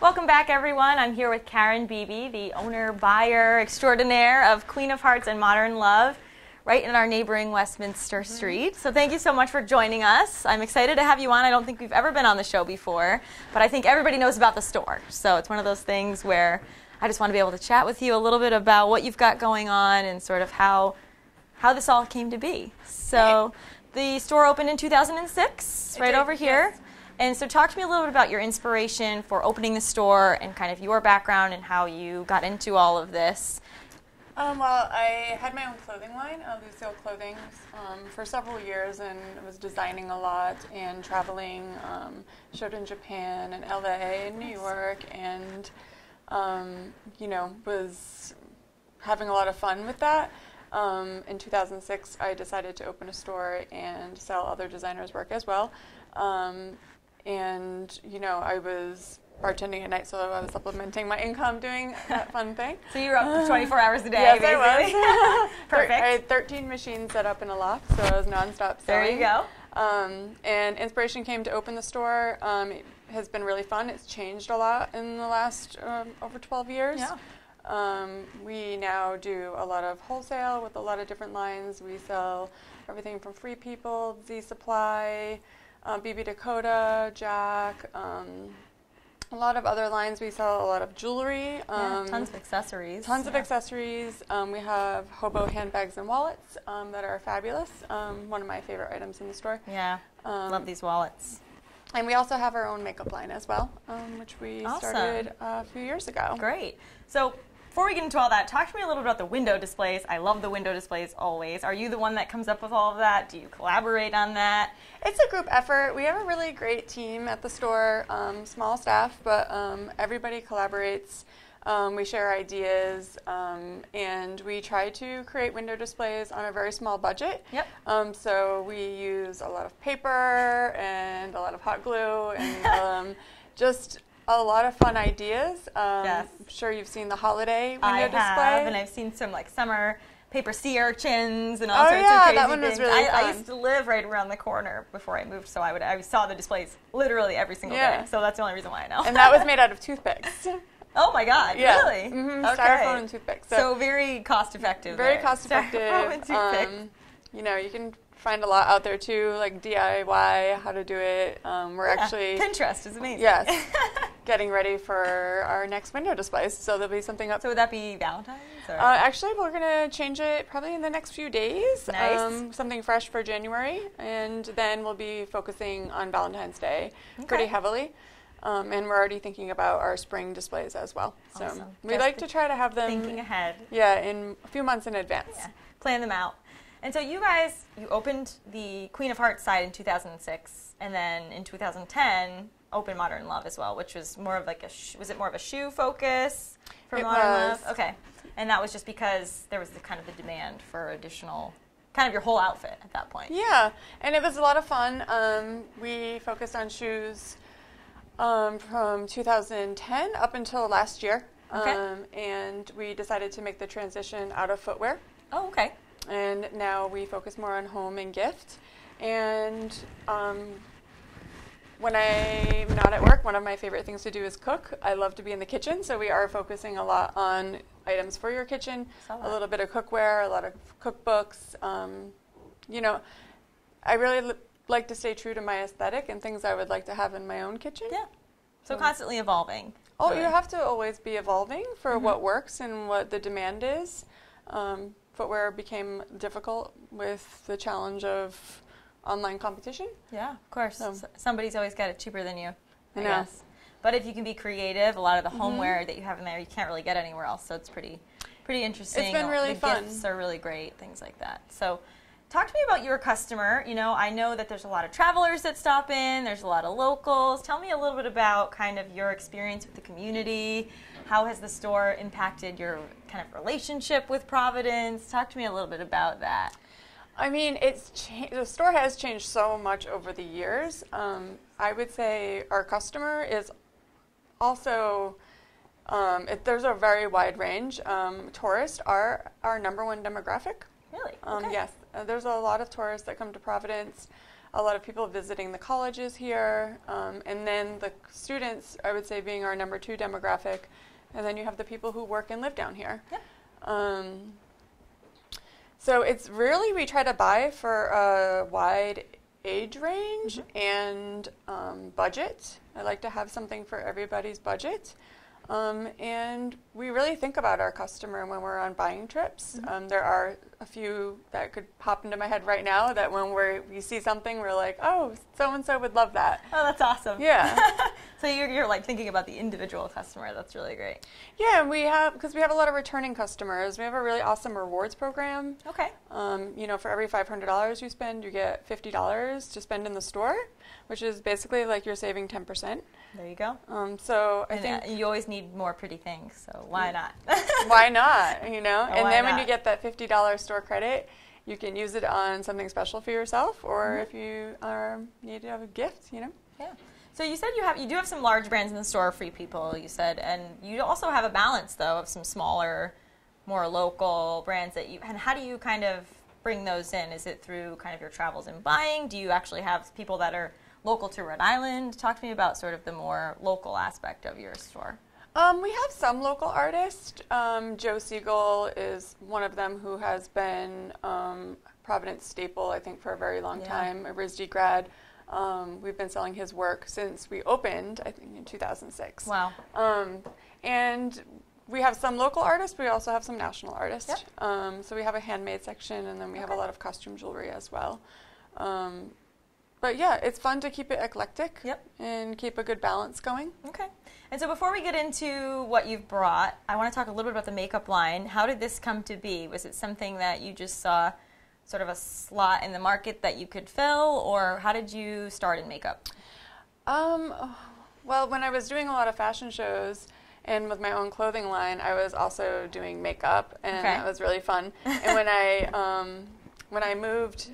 Welcome back, everyone. I'm here with Karen Beebe, the owner-buyer extraordinaire of Queen of Hearts and Modern Love, right in our neighboring Westminster Street. So thank you so much for joining us. I'm excited to have you on. I don't think we've ever been on the show before, but I think everybody knows about the store. So it's one of those things where I just want to be able to chat with you a little bit about what you've got going on and sort of how this all came to be. So the store opened in 2006, right over here. Yes. And so talk to me a little bit about your inspiration for opening the store and kind of your background and how you got into all of this. Well, I had my own clothing line, Lucille Clothing, for several years, and was designing a lot and traveling. Showed in Japan and LA and New York, and was having a lot of fun with that. In 2006, I decided to open a store and sell other designers' work as well. I was bartending at night, so I was supplementing my income doing that fun thing. So you were up 24 hours a day, yes, basically. I was. Perfect. I had 13 machines set up in a loft, so I was nonstop selling. There you go. And inspiration came to open the store. It has been really fun. It's changed a lot in the last over 12 years. Yeah. We now do a lot of wholesale with a lot of different lines. We sell everything from Free People, Z Supply, Beebe Dakota, Jack, a lot of other lines. We sell a lot of jewelry. Tons of accessories. Tons of accessories. We have hobo handbags and wallets that are fabulous. One of my favorite items in the store. Yeah, love these wallets. And we also have our own makeup line as well, which we started a few years ago. Great. So before we get into all that, talk to me a little bit about the window displays. I love the window displays always. Are you the one that comes up with all of that? Do you collaborate on that? It's a group effort. We have a really great team at the store, small staff, but everybody collaborates. We share ideas, and we try to create window displays on a very small budget. Yep. So we use a lot of paper and a lot of hot glue and just a lot of fun ideas. Yes. I'm sure you've seen the holiday window display. I have, and I've seen some like summer paper sea urchins and all sorts of crazy things. That one was really fun. I used to live right around the corner before I moved, so I saw the displays literally every single day. So that's the only reason why I know. And that was made out of toothpicks. Oh my God! Yeah. Really? Mm-hmm. Okay. Styrofoam and toothpicks. So very cost effective. Very cost effective. Styrofoam and toothpicks. You can find a lot out there too, like DIY, how to do it. We're actually Pinterest is amazing. Yes, getting ready for our next window displays. So there'll be something up. So would that be Valentine's? Or? Actually, we're gonna change it probably in the next few days. Nice. Something fresh for January, and then we'll be focusing on Valentine's Day pretty heavily. And we're already thinking about our spring displays as well. Awesome. So we like to try to have them thinking ahead. Yeah, in a few months in advance. Yeah. Plan them out. And so you guys, you opened the Queen of Hearts side in 2006, and then in 2010 opened Modern Love as well, which was more of like was it more of a shoe focus for Modern Love? Okay. And that was just because there was the kind of the demand for additional, kind of your whole outfit at that point. Yeah, and it was a lot of fun. We focused on shoes from 2010 up until last year. Okay. And we decided to make the transition out of footwear. Oh, okay. And now we focus more on home and gift. And when I'm not at work, one of my favorite things to do is cook. I love to be in the kitchen, so we are focusing a lot on items for your kitchen, a little bit of cookware, a lot of cookbooks. I really like to stay true to my aesthetic and things I would like to have in my own kitchen. Yeah. So constantly evolving. Oh, really. You have to always be evolving for what works and what the demand is. Footwear became difficult with the challenge of online competition. Yeah, of course. Somebody's always got it cheaper than you, I know. guess. But if you can be creative, a lot of the homeware that you have in there, you can't really get anywhere else. So it's pretty interesting. It's been really fun. The gifts are really great, things like that. So talk to me about your customer. I know that there's a lot of travelers that stop in. There's a lot of locals. Tell me a little bit about kind of your experience with the community. How has the store impacted your kind of relationship with Providence? Talk to me a little bit about that. I mean, the store has changed so much over the years. I would say our customer is also, there's a very wide range. Tourists are our #1 demographic. Really? Okay. Yes. There's a lot of tourists that come to Providence. a lot of people visiting the colleges here, and then the students, I would say, being our number 2 demographic, and then you have the people who work and live down here. Yep. So it's really, we try to buy for a wide age range and budget. I like to have something for everybody's budget. And we really think about our customer when we're on buying trips. There are a few that could pop into my head right now that when we see something, we're like, oh, so-and-so would love that. Oh, that's awesome. Yeah. So you're like thinking about the individual customer. That's really great. Yeah, because we have a lot of returning customers. We have a really awesome rewards program. Okay. For every $500 you spend, you get $50 to spend in the store, which is basically like you're saving 10%. There you go. So I think you always need more pretty things, so why not? Why not? And then when not? you get that $50 store credit, you can use it on something special for yourself, or if you need to have a gift, Yeah. So you said you do have some large brands in the store, Free People, you said, and you also have a balance though of some smaller, more local brands and how do you kind of bring those in? Is it through kind of your travels and buying? Do you actually have people that are local to Rhode Island? Talk to me about sort of the more local aspect of your store. We have some local artists. Joe Siegel is one of them who has been Providence staple, I think, for a very long time, a RISD grad. We've been selling his work since we opened, I think, in 2006. Wow. And we have some local artists, but we also have some national artists. Yep. So we have a handmade section, and then we have a lot of costume jewelry as well. But yeah, it's fun to keep it eclectic and keep a good balance going. Okay. And so before we get into what you've brought, I want to talk a little bit about the makeup line. How did this come to be? Was it something that you just saw sort of a slot in the market that you could fill, or how did you start in makeup? Well, when I was doing a lot of fashion shows and with my own clothing line, I was also doing makeup, and that was really fun. And when I moved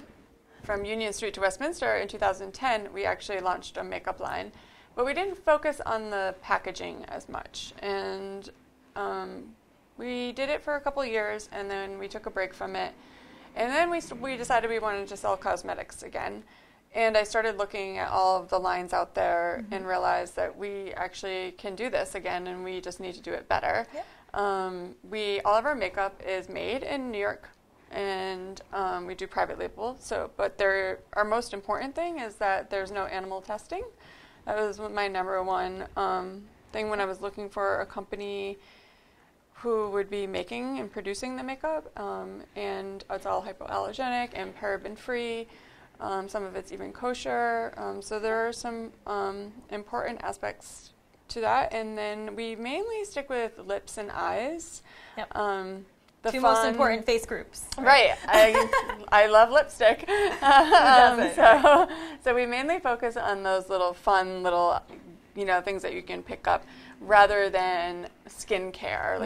from Union Street to Westminster in 2010, we actually launched a makeup line, but we didn't focus on the packaging as much. And we did it for a couple years, and then we took a break from it. And then we decided we wanted to sell cosmetics again. And I started looking at all of the lines out there and realized that we actually can do this again, and we just need to do it better. Yep. All of our makeup is made in New York, and we do private label. But our most important thing is that there's no animal testing. That was my number one thing when I was looking for a company who would be making and producing the makeup, and it's all hypoallergenic and paraben-free. Some of it's even kosher. So there are some important aspects to that. And then we mainly stick with lips and eyes. Yep. The Two most important face groups. Right. I love lipstick. Who doesn't? So we mainly focus on those little fun little, things that you can pick up rather than skincare.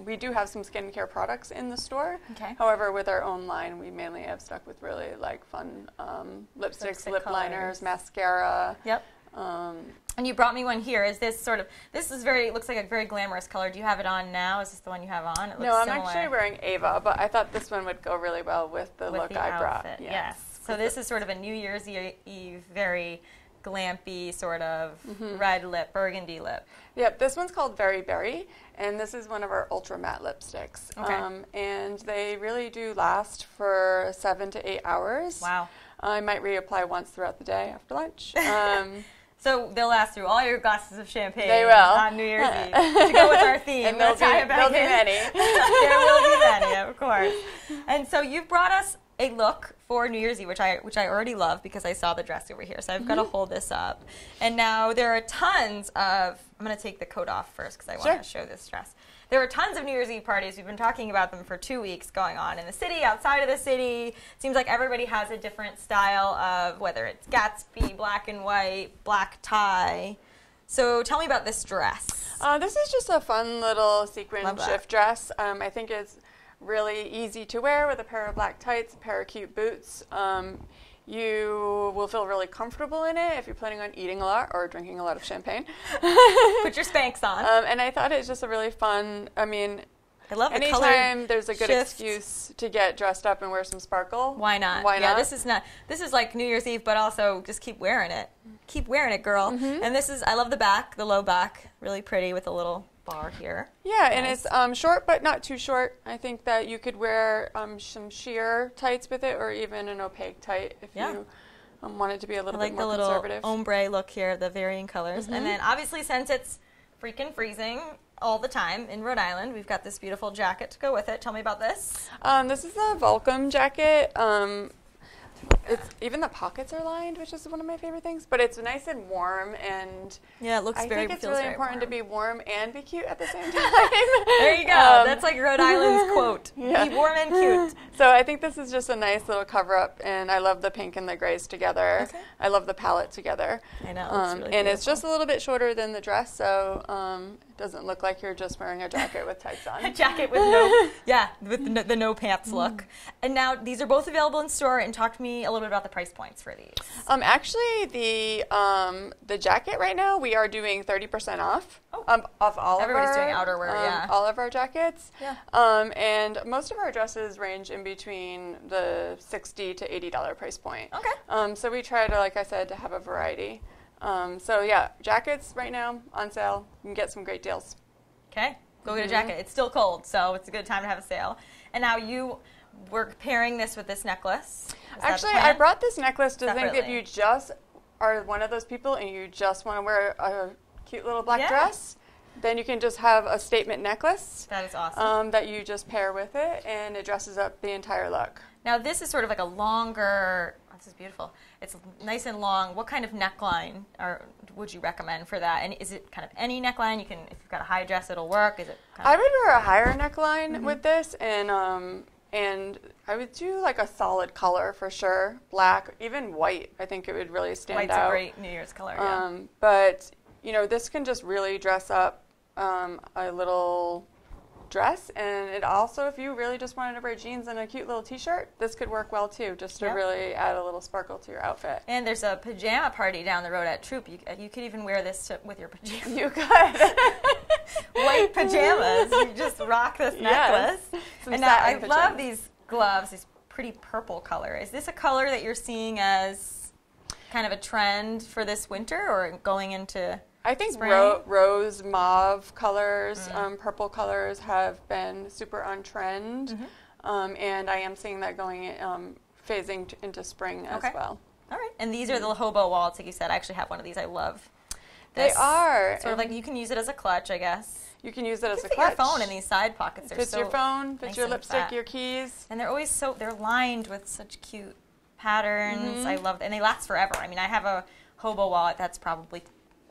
We do have some skincare products in the store. Okay. However, with our own line, we mainly have stuck with really fun lipsticks, Lipstick lip colors. liners, mascara. Yep. And you brought me one here. Is this looks like a very glamorous color. Do you have it on now? Is this the one you have on? It looks No, I'm similar. actually wearing Ava, but I thought this one would go really well with the look I brought. Outfit. Yes. So this is sort of a New Year's Eve, very glampy sort of red lip, burgundy lip. Yep, this one's called Very Berry, and this is one of our ultra matte lipsticks. Okay. And they really do last for 7 to 8 hours. Wow. I might reapply once throughout the day after lunch. So they'll last through all your glasses of champagne They will. on New Year's Eve. To go with our theme. And there'll be many. There will be many, of course. And so you've brought us a look for New Year's Eve, which I already love because I saw the dress over here. So I've got to hold this up. And now there are tons of, I'm going to take the coat off first because I want to show this dress. There are tons of New Year's Eve parties. We've been talking about them for 2 weeks going on in the city, outside of the city. It seems like everybody has a different style of whether it's Gatsby, black and white, black tie. So tell me about this dress. This is just a fun little sequin shift dress. I think it's really easy to wear with a pair of black tights, a pair of cute boots. You will feel really comfortable in it if you're planning on eating a lot or drinking a lot of champagne. Put your Spanx on. And I thought it's just a really fun, I love the color. Anytime there's a good shift. excuse to get dressed up and wear some sparkle. Why not? Why not? This is like New Year's Eve, but also just keep wearing it. Keep wearing it, girl. And this is, I love the back, the low back, really pretty with a little bar here. Yeah, Nice. and it's short but not too short. I think that you could wear some sheer tights with it, or even an opaque tight if you want it to be a little bit more conservative. I like the little ombre look here, the varying colors. And then obviously, since it's freaking freezing all the time in Rhode Island, we've got this beautiful jacket to go with it. Tell me about this. This is a Volcom jacket. It's even the pockets are lined, which is one of my favorite things. But it's nice and warm, and yeah, it looks I think it's really important to be warm and be cute at the same time. There you go. That's like Rhode Island's quote. Yeah. Be warm and cute. So I think this is just a nice little cover-up, and I love the pink and the grays together. Okay. I love the palette together. I know. It's really and beautiful. it's just a little bit shorter than the dress, so it doesn't look like you're just wearing a jacket with tights on. A jacket with the no pants look. And now these are both available in store. And talk to me a little bit about the price points for these. Actually, the jacket right now we are doing 30% off. Off all Everybody's of our doing outerwear, yeah. all of our jackets. Yeah. And most of our dresses range in between the $60 to $80 price point. Okay. So we try to, like I said, to have a variety. So yeah, jackets right now on sale. You can get some great deals. Okay. Go get a jacket. It's still cold, so it's a good time to have a sale. And now you were pairing this with this necklace. Is that the Actually, plan? I brought this necklace to think if Separately. you just are one of those people and you just want to wear a cute little black dress, then you can just have a statement necklace. That is awesome. That you just pair with it, and it dresses up the entire look. Now this is sort of like a longer, this is beautiful. It's nice and long. What kind of neckline would you recommend for that? And is it kind of any neckline? You can, if you've got a high dress, it'll work. Is it kind I of would wear a higher neckline with this, and I would do like a solid color for sure. Black, even white. I think it would really stand white's out. a great New Year's color, yeah. But you know, this can just really dress up a little dress, and it also, if you really just wanted to wear jeans and a cute little t-shirt, this could work well too, just to really add a little sparkle to your outfit. And there's a pajama party down the road at Troop. You could even wear this with your pajamas. You could. White pajamas. You just rock this necklace. Some And now I satin love pajamas. these gloves, this pretty purple color. Is this a color that you're seeing as kind of a trend for this winter or going into I think spring? rose mauve colors, purple colors have been super on trend, and I am seeing that going phasing into spring as well. All right, and these are the hobo wallets, like you said. I actually have one of these. I love They this. are. Sort of like you can use it as a clutch, I guess. You can use it as a Fit clutch. your phone in these side pockets. They're Fits so your phone, fits nice your and lipstick, fat. your keys. And they're always they're lined with such cute patterns. I love, and they last forever. I mean, I have a hobo wallet that's probably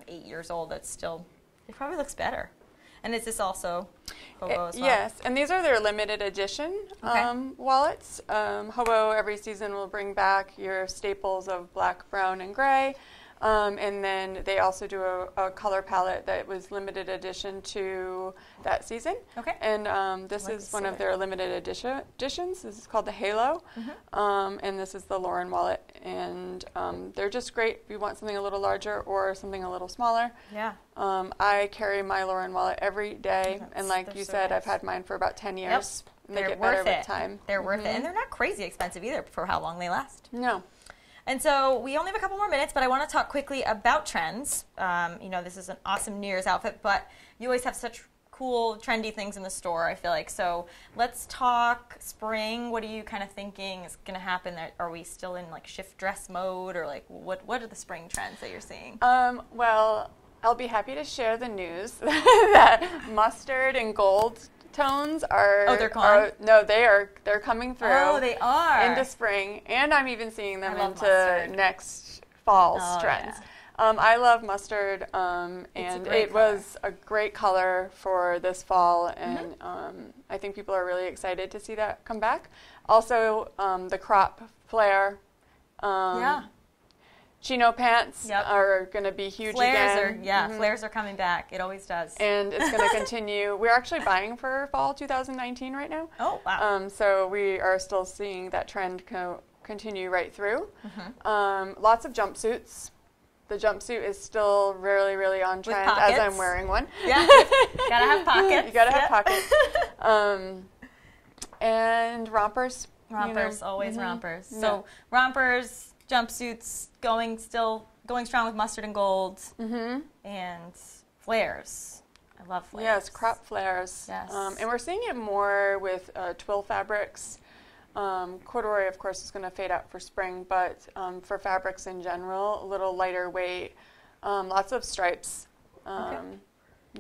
8 years old. That's still, it probably looks better. And is this also hobo as well? Yes, and these are their limited edition wallets. Hobo every season will bring back your staples of black, brown, and gray. And then they also do a color palette that was limited edition to that season. Okay. And this is one of their limited editions. This is called the Halo. And this is the Lauren wallet. And they're just great if you want something a little larger or something a little smaller. Yeah. I carry my Lauren wallet every day. And like you so said, nice. I've had mine for about 10 years. Yep. And they They're get worth better it. with time. They're worth it. And they're not crazy expensive either for how long they last. No. And so we only have a couple more minutes, but I want to talk quickly about trends. You know, this is an awesome New Year's outfit, but you always have such cool, trendy things in the store, I feel like. So let's talk spring. What are you kind of thinking is going to happen? Are we still in like shift dress mode, or like what are the spring trends that you're seeing? Well, I'll be happy to share the news that mustard and gold tones are. Oh, they're gone? No, they're coming through. Oh, they are. Into spring, and I'm even seeing them into mustard. next fall's trends. Yeah. I love mustard, and it was a great color for this fall, and I think people are really excited to see that come back. Also, the crop flare. Chino pants are going to be huge again. Flares are coming back. It always does. And it's going to continue. We're actually buying for fall 2019 right now. Oh, wow. So we are still seeing that trend continue right through. Lots of jumpsuits. the jumpsuit is still really, really on trend as I'm wearing one. Yeah, gotta have pockets. You gotta have pockets. And rompers. Rompers, always rompers. Yeah. So rompers, jumpsuits, going strong with mustard and gold, and flares. I love flares. Yes, crop flares. Yes. And we're seeing it more with twill fabrics. Corduroy, of course, is going to fade out for spring, but for fabrics in general, a little lighter weight, lots of stripes.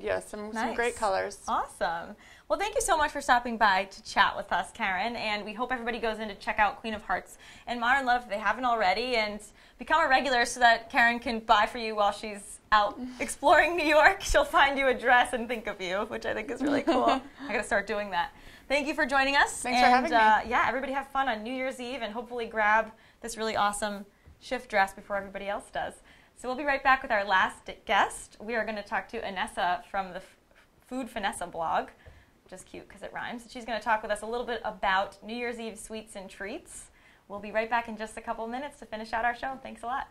Yeah, some great colors. Awesome. Well, thank you so much for stopping by to chat with us, Karen, and we hope everybody goes in to check out Queen of Hearts and Modern Love if they haven't already, and become a regular so that Karen can buy for you while she's out exploring New York. She'll find you a dress and think of you, which I think is really cool. I got to start doing that. Thank you for joining us. Thanks for having me. Yeah, everybody have fun on New Year's Eve and hopefully grab this really awesome shift dress before everybody else does. So we'll be right back with our last guest. We are going to talk to Anessa from the Food Finessa blog, which is cute because it rhymes. She's going to talk with us a little bit about New Year's Eve sweets and treats. We'll be right back in just a couple minutes to finish out our show. Thanks a lot.